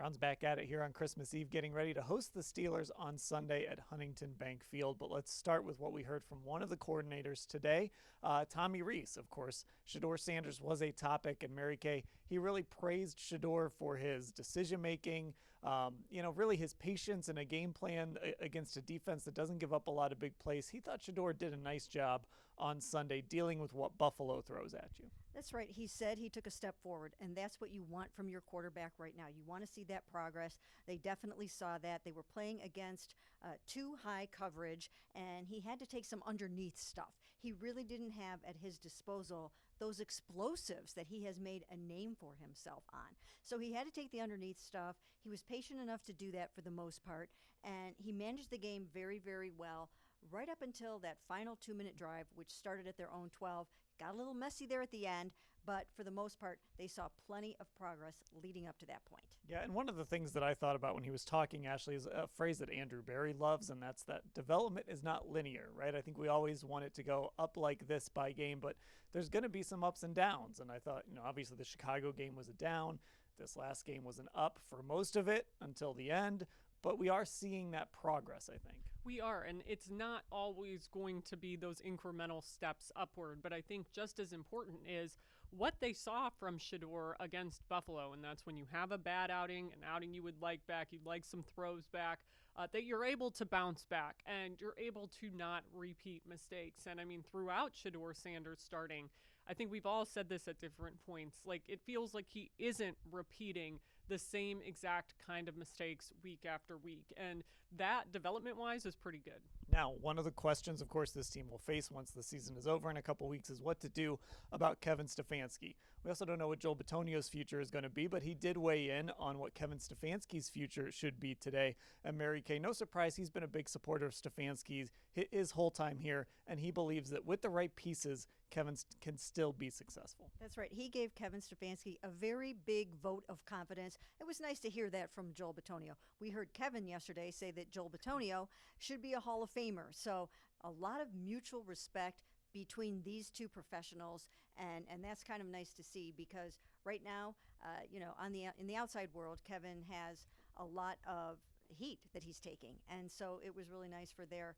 Browns back at it here on Christmas Eve, getting ready to host the Steelers on Sunday at Huntington Bank Field. But let's start with what we heard from one of the coordinators today, Tommy Rees. Of course, Shedeur Sanders was a topic, and Mary Kay, he really praised Shedeur for his decision-making, really his patience and a game plan against a defense that doesn't give up a lot of big plays. He thought Shedeur did a nice job on Sunday dealing with what Buffalo throws at you. That's right. He said he took a step forward, and that's what you want from your quarterback right now. You want to see that progress. They definitely saw that. They were playing against too high coverage, and he had to take some underneath stuff. He really didn't have at his disposal those explosives that he has made a name for himself on. So he had to take the underneath stuff. He was patient enough to do that for the most part, and he managed the game very, very well right up until that final 2-minute drive, which started at their own 12. Got a little messy there at the end, but for the most part, they saw plenty of progress leading up to that point. Yeah, and one of the things that I thought about when he was talking, Ashley, is a phrase that Andrew Berry loves, and that's that development is not linear, right? I think we always want it to go up like this by game, but there's going to be some ups and downs. And I thought, obviously the Chicago game was a down. This last game was an up for most of it until the end. But we are seeing that progress, I think. We are, and it's not always going to be those incremental steps upward. But I think just as important is what they saw from Shedeur against Buffalo, and that's when you have a bad outing, an outing you would like back, you'd like some throws back, that you're able to bounce back and you're able to not repeat mistakes. And I mean, throughout Shedeur Sanders starting, I think we've all said this at different points. Like, it feels like he isn't repeating the same exact kind of mistakes week after week. And that, development-wise, is pretty good. Now, one of the questions, of course, this team will face once the season is over in a couple weeks is what to do about Kevin Stefanski. We also don't know what Joel Bitonio's future is going to be, but he did weigh in on what Kevin Stefanski's future should be today. And Mary Kay, no surprise, he's been a big supporter of Stefanski's his whole time here, and he believes that with the right pieces, Kevin can still be successful. That's right. He gave Kevin Stefanski a very big vote of confidence. It was nice to hear that from Joel Bitonio. We heard Kevin yesterday say that Joel Bitonio should be a Hall of Famer. So a lot of mutual respect between these two professionals, and that's kind of nice to see, because right now, in the outside world, Kevin has a lot of heat that he's taking, and so it was really nice for their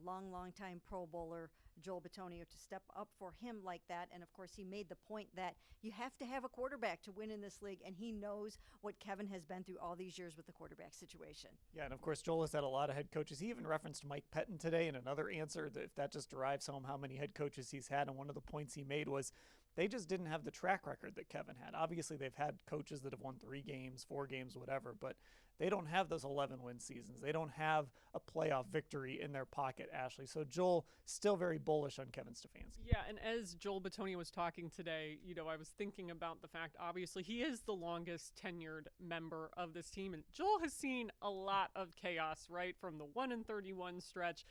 long time Pro Bowler Joel Bitonio to step up for him like that. And of course, he made the point that you have to have a quarterback to win in this league, and he knows what Kevin has been through all these years with the quarterback situation. Yeah, and of course, Joel has had a lot of head coaches. He even referenced Mike Pettin today in another answer, if that just derives home how many head coaches he's had. And one of the points he made was they just didn't have the track record that Kevin had. Obviously, they've had coaches that have won 3 games, 4 games, whatever, but they don't have those 11-win seasons. They don't have a playoff victory in their pocket, Ashley. So Joel still very bullish on Kevin Stefanski. Yeah, and as Joel Bitonio was talking today, I was thinking about the fact, obviously, he is the longest tenured member of this team, and Joel has seen a lot of chaos, right? From the 1-31 stretch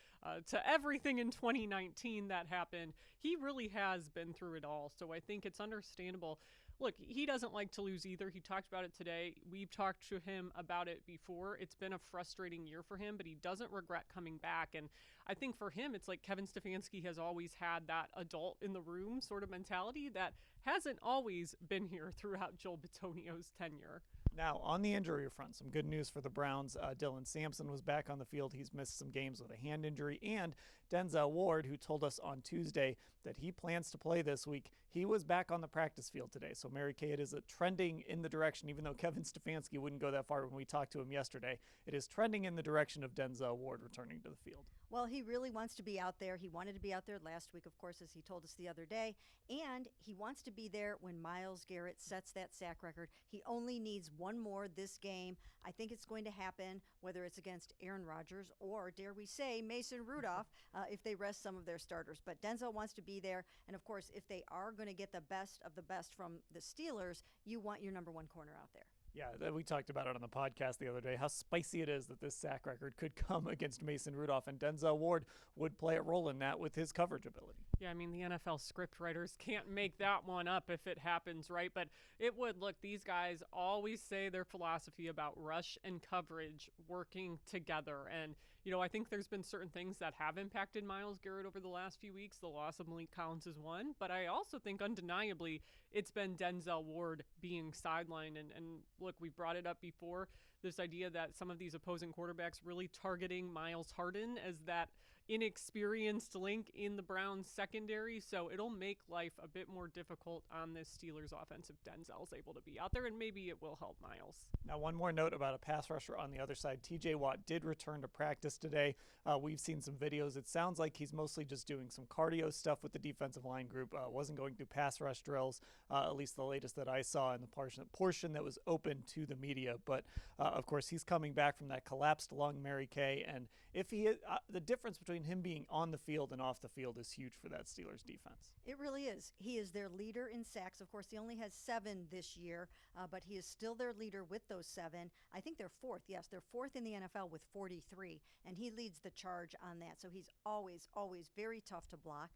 to everything in 2019 that happened. He really has been through it all, so I think it's understandable. Look, he doesn't like to lose either. He talked about it today. We've talked to him about it before. It's been a frustrating year for him, but he doesn't regret coming back. And I think for him, it's like Kevin Stefanski has always had that adult in the room sort of mentality that hasn't always been here throughout Joel Bitonio's tenure. Now, on the injury front, some good news for the Browns. Dylan Sampson was back on the field. He's missed some games with a hand injury. And Denzel Ward, who told us on Tuesday that he plans to play this week, he was back on the practice field today. So Mary Kay, it is trending in the direction, even though Kevin Stefanski wouldn't go that far when we talked to him yesterday, it is trending in the direction of Denzel Ward returning to the field. Well, he really wants to be out there. He wanted to be out there last week, of course, as he told us the other day. And he wants to be there when Myles Garrett sets that sack record. He only needs one more this game. I think it's going to happen, whether it's against Aaron Rodgers or, dare we say, Mason Rudolph, if they rest some of their starters. But Denzel wants to be there. And, of course, if they are going to get the best of the best from the Steelers, you want your number 1 corner out there. Yeah, we talked about it on the podcast the other day, how spicy it is that this sack record could come against Mason Rudolph, and Denzel Ward would play a role in that with his coverage ability. Yeah, I mean, the NFL script writers can't make that one up if it happens, right? But it would. Look, these guys always say their philosophy about rush and coverage working together. And, I think there's been certain things that have impacted Myles Garrett over the last few weeks. The loss of Malik Collins is one. But I also think undeniably it's been Denzel Ward being sidelined. And look, we brought it up before, this idea that some of these opposing quarterbacks really targeting Miles Harden as that inexperienced link in the Browns secondary, so it'll make life a bit more difficult on this Steelers offense if Denzel's able to be out there, and maybe it will help Miles. Now, one more note about a pass rusher on the other side. TJ Watt did return to practice today. We've seen some videos. It sounds like he's mostly just doing some cardio stuff with the defensive line group. Wasn't going through pass rush drills, at least the latest that I saw in the portion that was open to the media. But of course, he's coming back from that collapsed lung, Mary Kay, and if he the difference between him being on the field and off the field is huge for that Steelers defense. It really is. He is their leader in sacks. Of course, he only has 7 this year, but he is still their leader with those 7. I think they're fourth. Yes, they're fourth in the NFL with 43, and he leads the charge on that. So he's always very tough to block.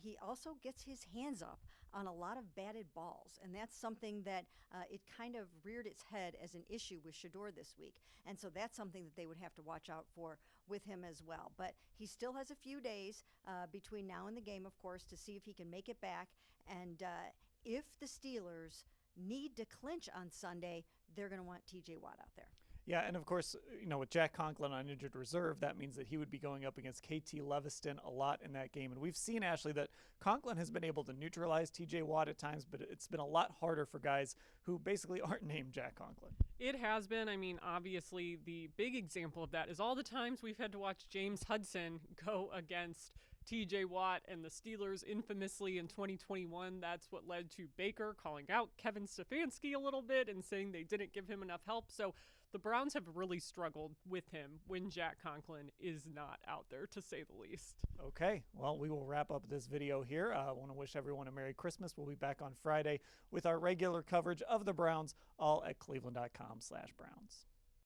He also gets his hands up on a lot of batted balls, and that's something that it kind of reared its head as an issue with Shedeur this week. And so that's something that they would have to watch out for with him as well. But he still has a few days between now and the game, of course, to see if he can make it back. And if the Steelers need to clinch on Sunday, they're going to want TJ Watt out there. Yeah, and of course, with Jack Conklin on injured reserve, that means that he would be going up against KT Leviston a lot in that game. And we've seen, Ashley, that Conklin has been able to neutralize TJ Watt at times, but it's been a lot harder for guys who basically aren't named Jack Conklin. It has been. I mean, obviously, the big example of that is all the times we've had to watch James Hudson go against TJ Watt and the Steelers infamously in 2021. That's what led to Baker calling out Kevin Stefanski a little bit and saying they didn't give him enough help. So the Browns have really struggled with him when Jack Conklin is not out there, to say the least. Okay, well, we will wrap up this video here. I want to wish everyone a Merry Christmas. We'll be back on Friday with our regular coverage of the Browns, all at cleveland.com/Browns.